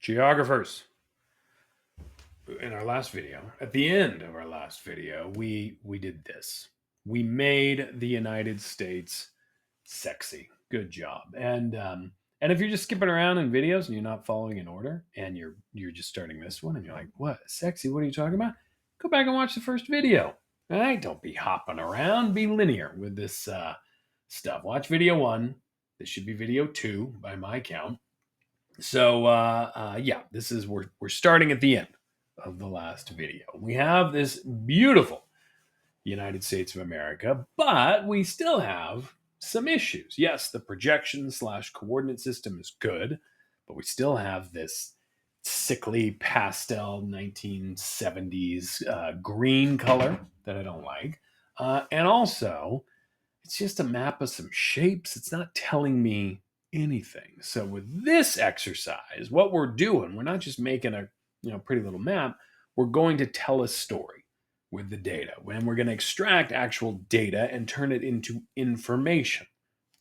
Geographers, in our last video, at the end of our last video, we did this. We made the United States sexy. Good job. And if you're just skipping around in videos and you're not following in order, and you're just starting this one, and you're like, "What sexy? What are you talking about?" Go back and watch the first video. All right, don't be hopping around. Be linear with this stuff. Watch video one. This should be video two by my count. So yeah, this is we're starting at the end of the last video. We have this beautiful United States of America, but we still have some issues. Yes, the projection slash coordinate system is good, but we still have this sickly pastel 1970s green color that I don't like. And also, it's just a map of some shapes. It's not telling me anything. So with this exercise, what we're doing, we're not just making a pretty little map. We're going to tell a story with the data, and we're going to extract actual data and turn it into information.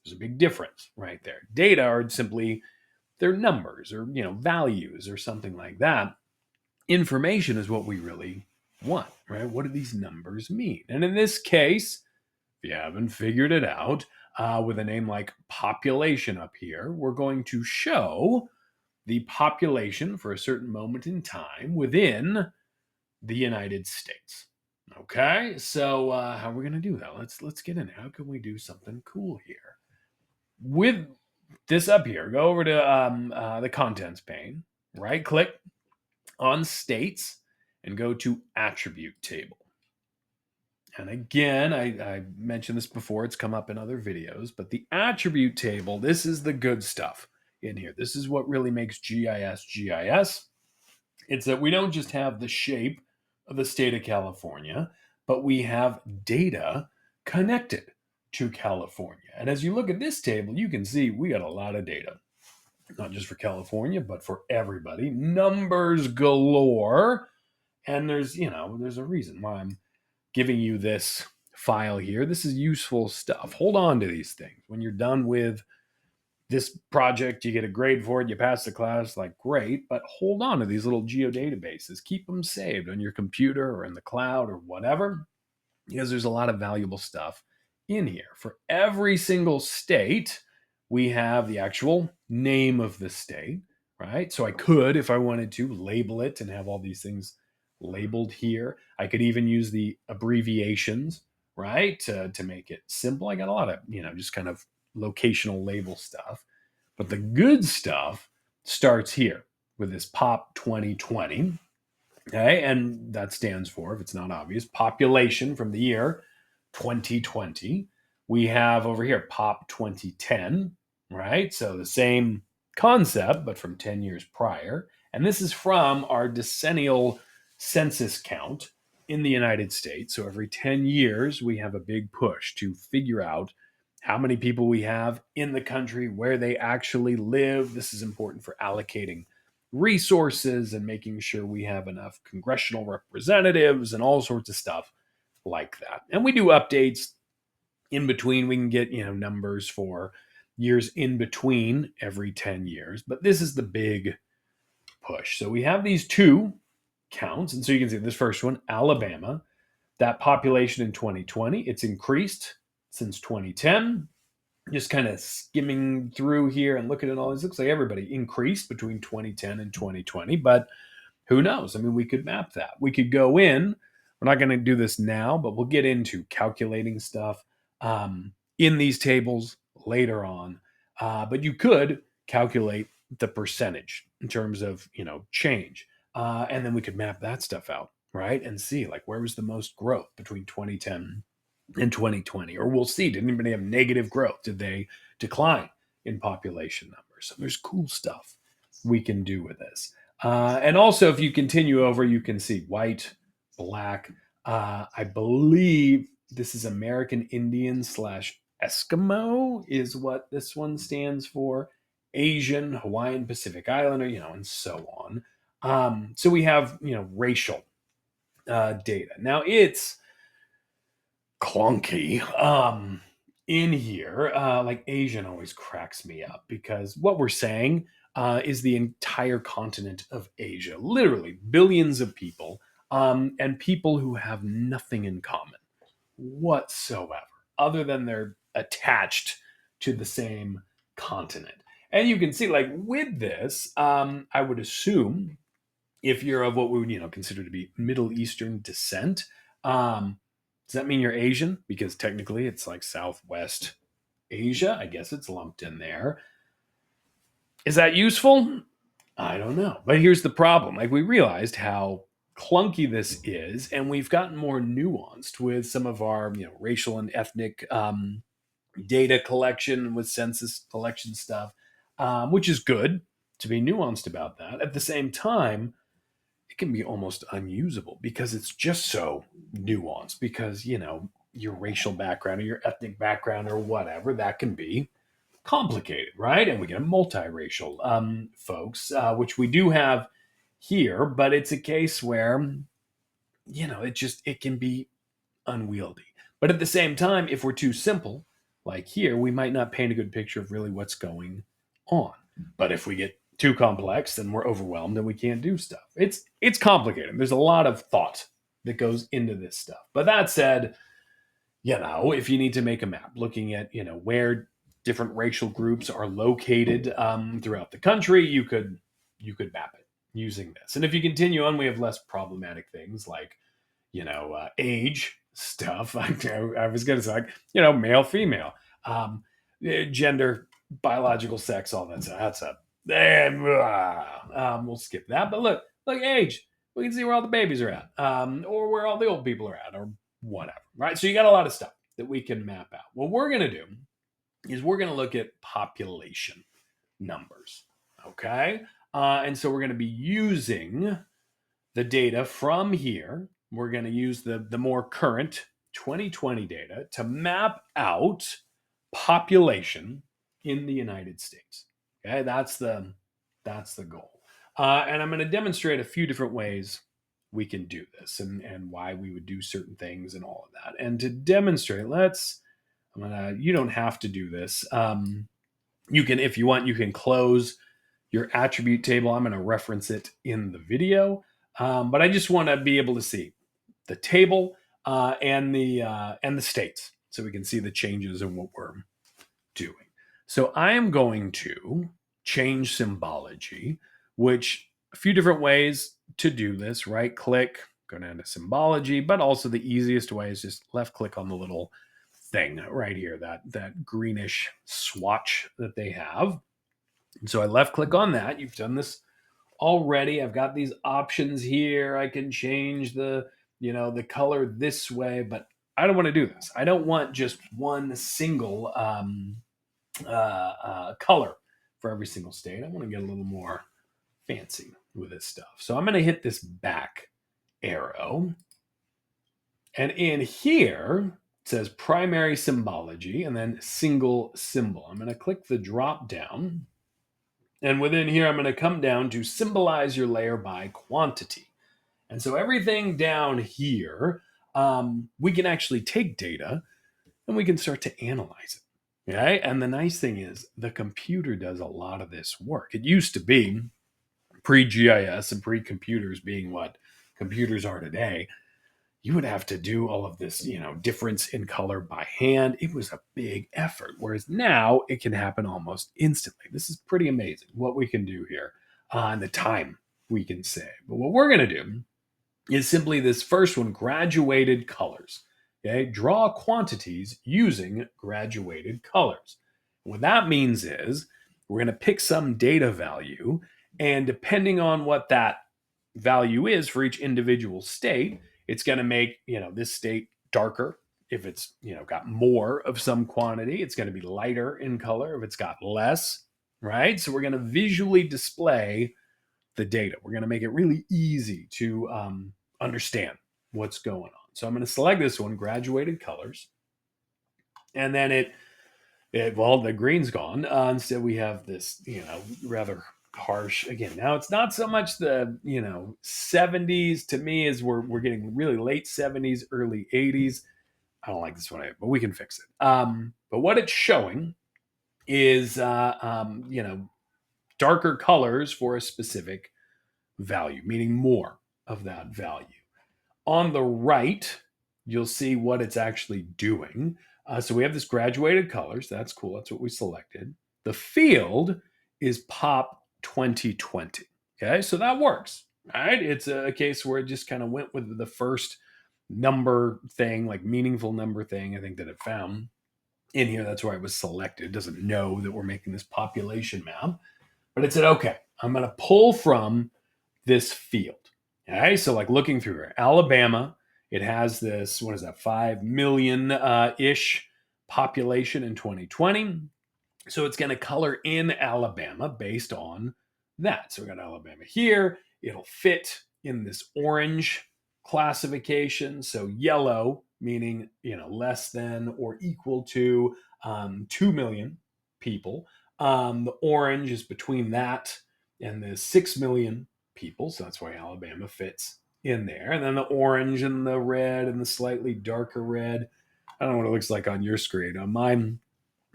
There's a big difference right there. Data are simply their numbers or values or something like that. Information is what we really want, right? What do these numbers mean? And in this case, if you haven't figured it out, with a name like population up here, we're going to show the population for a certain moment in time within the United States. Okay, so how are we going to do that? Let's get in. How can we do something cool here? With this up here, go over to the contents pane, right click on states, and go to attribute table. And again, I mentioned this before, it's come up in other videos, but the attribute table, this is the good stuff in here. This is what really makes GIS GIS. It's that we don't just have the shape of the state of California, but we have data connected to California. And as you look at this table, you can see we got a lot of data, not just for California, but for everybody. Numbers galore. And there's a reason why I'm giving you this file here. This is useful stuff. Hold on to these things. When you're done with this project, you get a grade for it, you pass the class, like great, but hold on to these little geodatabases. Keep them saved on your computer or in the cloud or whatever, because there's a lot of valuable stuff in here. For every single state, we have the actual name of the state, right? So I could, if I wanted to, label it and have all these things labeled here. I could even use the abbreviations, right, to make it simple. I got a lot of, just kind of locational label stuff. But the good stuff starts here with this POP 2020. Okay, and that stands for, if it's not obvious, population from the year 2020. We have over here POP 2010, right? So the same concept, but from 10 years prior. And this is from our decennial census count in the United States. So every 10 years, we have a big push to figure out how many people we have in the country, where they actually live. This is important for allocating resources and making sure we have enough congressional representatives and all sorts of stuff like that. And we do updates in between. We can get, numbers for years in between every 10 years, but this is the big push. So we have these two counts. And so you can see this first one, Alabama, that population in 2020, it's increased since 2010. Just kind of skimming through here and looking at all this, looks like everybody increased between 2010 and 2020, but who knows? I mean, we could map that. We could go in. We're not going to do this now, but we'll get into calculating stuff in these tables later on. But you could calculate the percentage in terms of change, and then we could map that stuff out, right, and see like where was the most growth between 2010 in 2020, or we'll see, did anybody have negative growth? Did they decline in population numbers? So there's cool stuff we can do with this. And also, if you continue over, you can see white, black. I believe this is American Indian slash Eskimo is what this one stands for. Asian, Hawaiian, Pacific Islander, and so on. So we have, racial data. Now it's clunky in here. Like Asian always cracks me up because what we're saying, is the entire continent of Asia. Literally billions of people, and people who have nothing in common whatsoever, other than they're attached to the same continent. And you can see, like with this, I would assume if you're of what we would consider to be Middle Eastern descent, does that mean you're Asian? Because technically, it's like Southwest Asia. I guess it's lumped in there. Is that useful? I don't know. But here's the problem. Like we realized how clunky this is, and we've gotten more nuanced with some of our, racial and ethnic data collection with census collection stuff, which is good to be nuanced about that. At the same time, it can be almost unusable because it's just so nuanced. Because your racial background or your ethnic background or whatever that can be complicated, right? And we get a multiracial folks, which we do have here, but it's a case where it can be unwieldy. But at the same time, if we're too simple, like here, we might not paint a good picture of really what's going on. But if we get too complex, then we're overwhelmed and we can't do stuff. It's complicated. There's a lot of thought that goes into this stuff. But that said, if you need to make a map, looking at where different racial groups are located throughout the country, you could map it using this. And if you continue on, we have less problematic things like age stuff. I was going to say, like, male, female, gender, biological sex, all that stuff. That's a, we'll skip that. But look, age. We can see where all the babies are at, or where all the old people are at, or whatever, right? So you got a lot of stuff that we can map out. What we're going to do is we're going to look at population numbers, okay? And so we're going to be using the data from here. We're going to use the more current 2020 data to map out population in the United States. Okay, that's the goal. And I'm going to demonstrate a few different ways we can do this and why we would do certain things and all of that. And to demonstrate, you don't have to do this. You can, if you want, you can close your attribute table. I'm going to reference it in the video. But I just want to be able to see the table and the states, so we can see the changes in what we're doing. So I am going to change symbology, which a few different ways to do this. Right click, go down to symbology, but also the easiest way is just left click on the little thing right here, that greenish swatch that they have. And so I left click on that. You've done this already. I've got these options here. I can change the color this way, but I don't want to do this. I don't want just one single color for every single state. I want to get a little more fancy with this stuff. So I'm going to hit this back arrow. And in here, it says primary symbology and then single symbol. I'm going to click the drop down. And within here, I'm going to come down to symbolize your layer by quantity. And so everything down here, we can actually take data and we can start to analyze it. Okay. And the nice thing is the computer does a lot of this work. It used to be pre-GIS and pre-computers being what computers are today. You would have to do all of this, difference in color by hand. It was a big effort. Whereas now it can happen almost instantly. This is pretty amazing what we can do here and the time we can save. But what we're going to do is simply this first one, graduated colors. Okay, draw quantities using graduated colors. What that means is we're going to pick some data value, and depending on what that value is for each individual state, it's going to make this state darker if it's got more of some quantity. It's going to be lighter in color if it's got less, right? So we're going to visually display the data. We're going to make it really easy to understand what's going on. So I'm going to select this one, graduated colors, and then the green's gone. Instead, we have this rather harsh again. Now it's not so much the 70s to me, as we're getting really late 70s, early 80s. I don't like this one, but we can fix it. But what it's showing is darker darker colors for a specific value, meaning more of that value. On the right, you'll see what it's actually doing. So we have this graduated colors. That's cool. That's what we selected. The field is pop 2020. Okay, so that works, right? It's a case where it just kind of went with the first number thing, like meaningful number thing, I think that it found in here. That's why it was selected. It doesn't know that we're making this population map, but it said, okay, I'm going to pull from this field. Okay, so like looking through here, Alabama, it has this, what is that, 5 million ish population in 2020. So it's going to color in Alabama based on that. So we got Alabama here. It'll fit in this orange classification. So yellow, meaning, less than or equal to 2 million people. The orange is between that and the 6 million people. So that's why Alabama fits in there. And then the orange and the red and the slightly darker red. I don't know what it looks like on your screen. On mine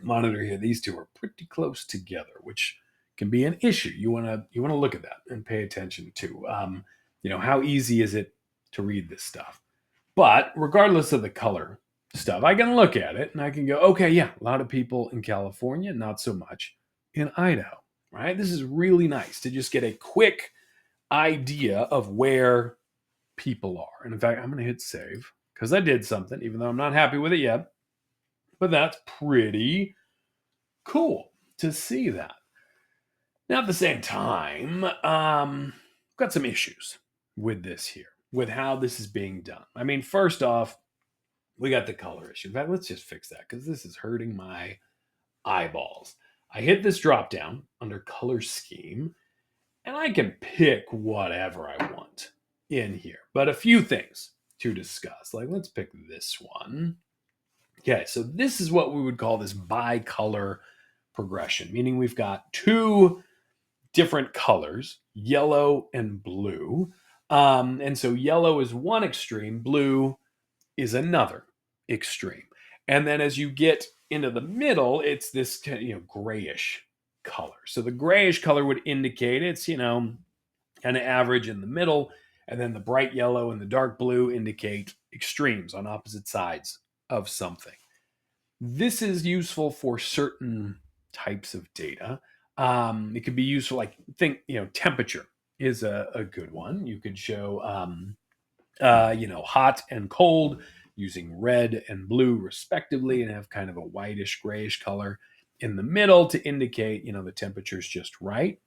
monitor here, these two are pretty close together, which can be an issue. You want to look at that and pay attention to how easy is it to read this stuff. But regardless of the color stuff, I can look at it and I can go, okay, yeah, a lot of people in California, not so much in Idaho, right? This is really nice to just get a quick idea of where people are. And in fact, I'm going to hit save because I did something, even though I'm not happy with it yet. But that's pretty cool to see that. Now, at the same time, got some issues with this here, with how this is being done. I mean, first off, we got the color issue. In fact, let's just fix that because this is hurting my eyeballs. I hit this drop down under color scheme, and I can pick whatever I want in here. But a few things to discuss. Like, let's pick this one. Okay, so this is what we would call this bicolor progression, meaning we've got two different colors, yellow and blue. And so yellow is one extreme, blue is another extreme. And then as you get into the middle, it's this grayish color. So the grayish color would indicate it's, kind of average in the middle. And then the bright yellow and the dark blue indicate extremes on opposite sides of something. This is useful for certain types of data. It could be useful, like temperature is a good one. You could show, hot and cold using red and blue respectively, and have kind of a whitish grayish color in the middle to indicate, the temperature is just right.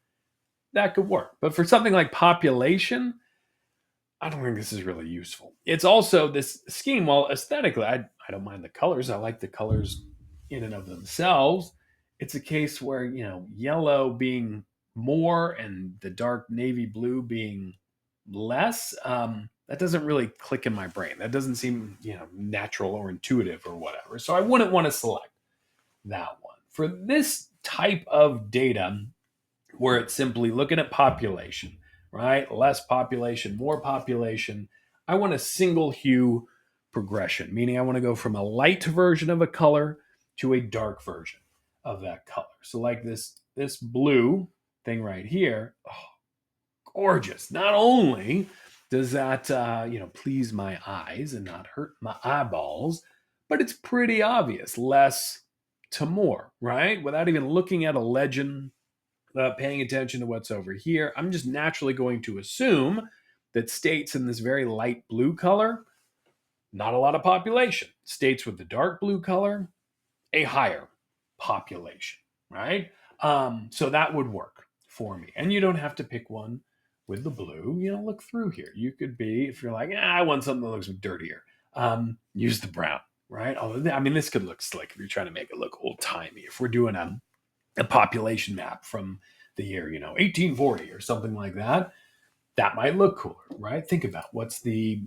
That could work. But for something like population, I don't think this is really useful. It's also this scheme, while aesthetically, I don't mind the colors. I like the colors in and of themselves. It's a case where, yellow being more and the dark navy blue being less, that doesn't really click in my brain. That doesn't seem, natural or intuitive or whatever. So I wouldn't want to select that one. For this type of data, where it's simply looking at population, right? Less population, more population. I want a single hue progression, meaning I want to go from a light version of a color to a dark version of that color. So like this blue thing right here, gorgeous. Not only does that please my eyes and not hurt my eyeballs, but it's pretty obvious, less to more, right? Without even looking at a legend, paying attention to what's over here, I'm just naturally going to assume that states in this very light blue color, not a lot of population. States with the dark blue color, a higher population, right? So that would work for me. And you don't have to pick one with the blue. Look through here. You could be, if you're like, I want something that looks dirtier, use the brown, right? Although, I mean, this could look slick if you're trying to make it look old-timey. If we're doing a population map from the year, 1840 or something like that, that might look cooler, right? Think about what's the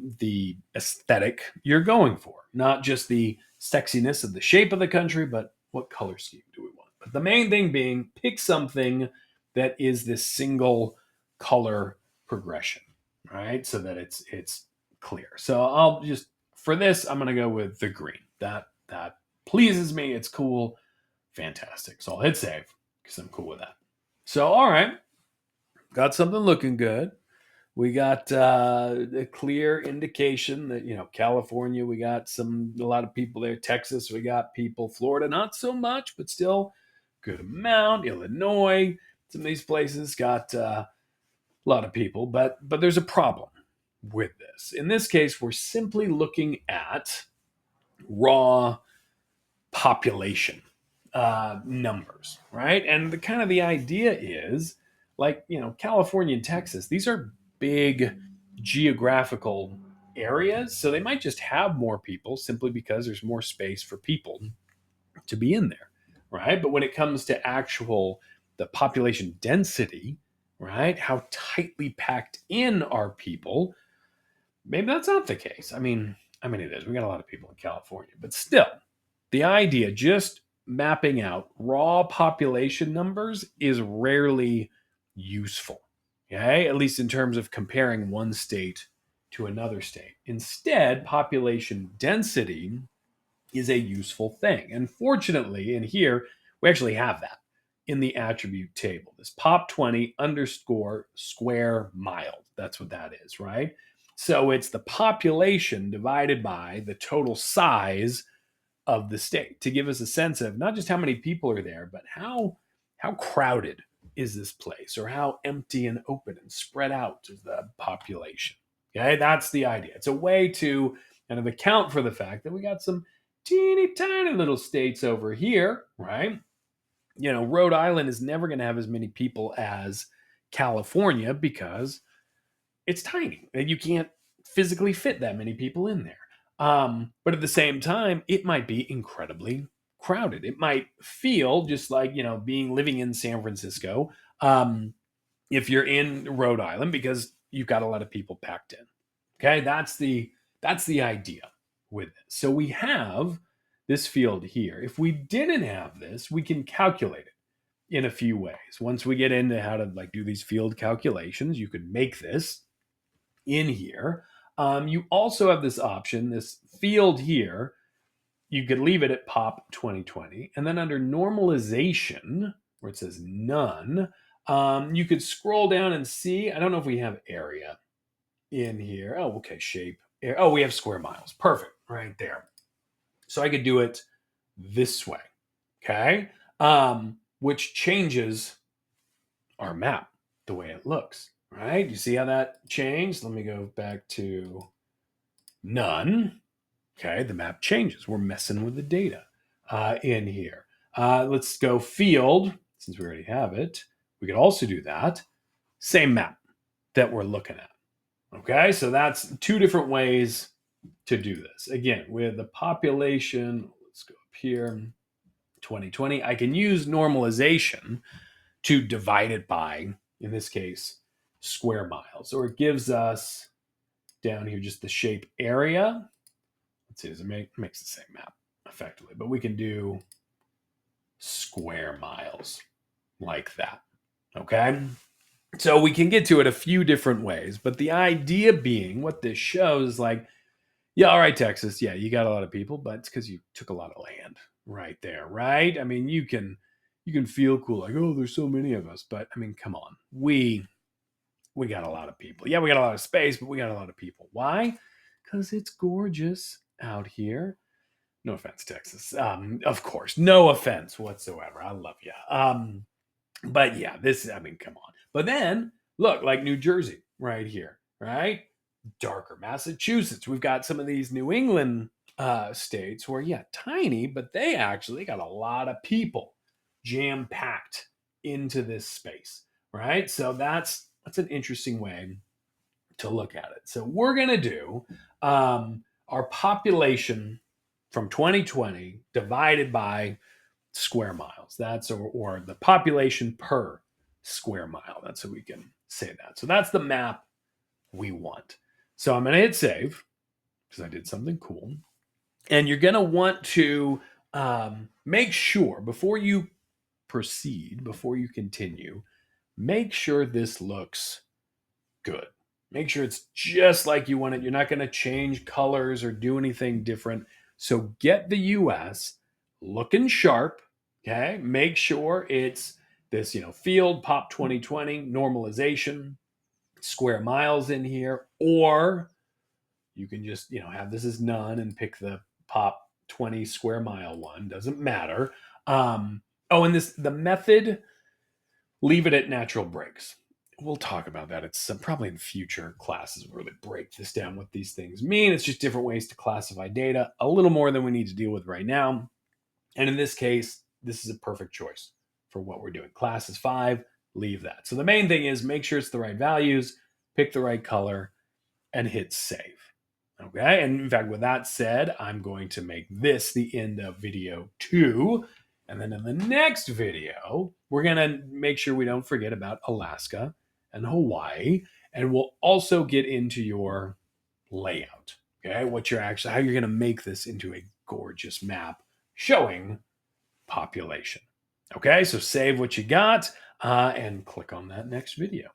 aesthetic you're going for, not just the sexiness of the shape of the country, but what color scheme do we want? But the main thing being, pick something that is this single color progression, right? So that it's clear. So I'll just, for this, I'm going to go with the green. That pleases me. It's cool. Fantastic. So I'll hit save because I'm cool with that. So, all right, got something looking good. We got a clear indication that California, we got a lot of people there. Texas, we got people. Florida, not so much, but still good amount. Illinois, some of these places got a lot of people, but there's a problem with this. In this case, we're simply looking at raw population numbers, right? And the kind of the idea is like, California and Texas, these are big geographical areas. So they might just have more people simply because there's more space for people to be in there, right? But when it comes to actual the population density, right? How tightly packed in are people? Maybe that's not the case. I mean it is. We got a lot of people in California, but still, the idea just mapping out raw population numbers is rarely useful. Okay, at least in terms of comparing one state to another state. Instead, population density is a useful thing. And fortunately, in here, we actually have that in the attribute table. This pop 20 underscore square miles. That's what that is, right? So it's the population divided by the total size of the state to give us a sense of not just how many people are there, but how crowded is this place, or how empty and open and spread out is the population. Okay, that's the idea. It's a way to kind of account for the fact that we got some teeny tiny little states over here, right? Rhode Island is never going to have as many people as California because it's tiny and you can't physically fit that many people in there. But at the same time, it might be incredibly crowded. It might feel just like, being living in San Francisco, if you're in Rhode Island, because you've got a lot of people packed in. Okay, that's the idea with it. So we have this field here. If we didn't have this, we can calculate it in a few ways. Once we get into how to like do these field calculations, you could make this in here. You also have this option, this field here. You could leave it at pop 2020. And then under normalization, where it says none, you could scroll down and see. I don't know if we have area in here. Oh, okay, shape. Oh, we have square miles. Perfect, right there. So I could do it this way, okay? Which changes our map, the way it looks, right? You see how that changed? Let me go back to none. Okay, the map changes. We're messing with the data in here. Let's go field, since we already have it. We could also do that. Same map that we're looking at. Okay, so that's two different ways to do this. Again, with the population, let's go up here, 2020. I can use normalization to divide it by, in this case, square miles, or it gives us down here just the shape area. Let's see, does it makes the same map effectively, but we can do square miles like that. Okay. So we can get to it a few different ways, but the idea being what this shows is like, yeah, all right, Texas, yeah, you got a lot of people, but it's because you took a lot of land right there, right? I mean, you can feel cool, like, oh, there's so many of us, but I mean, come on, we got a lot of people. Yeah, we got a lot of space, but we got a lot of people. Why? Because it's gorgeous out here. No offense, Texas. Of course, no offense whatsoever. I love you. But yeah, I mean, come on. But then look, like New Jersey right here, right? Darker Massachusetts. We've got some of these New England states where, yeah, tiny, but they actually got a lot of people jam packed into this space, right? So that's an interesting way to look at it. So we're gonna do our population from 2020 divided by square miles. That's or the population per square mile. That's how we can say that. So that's the map we want. So I'm going to hit save because I did something cool. And you're going to want to make sure before you proceed, before you continue, make sure this looks good. Make sure it's just like you want it. You're not going to change colors or do anything different. So get the US looking sharp. Okay. Make sure it's this, field pop 2020 normalization, square miles in here, or you can just, have this as none and pick the pop 20 square mile one. Doesn't matter. And the method, leave it at natural breaks. We'll talk about that. It's probably in future classes where we break this down, what these things mean. It's just different ways to classify data, a little more than we need to deal with right now. And in this case, this is a perfect choice for what we're doing. Class is 5, leave that. So the main thing is make sure it's the right values, pick the right color, and hit save. Okay, and in fact, with that said, I'm going to make this the end of video 2. And then in the next video, we're going to make sure we don't forget about Alaska and Hawaii. And we'll also get into your layout. Okay, how you're going to make this into a gorgeous map showing population. Okay, so save what you got and click on that next video.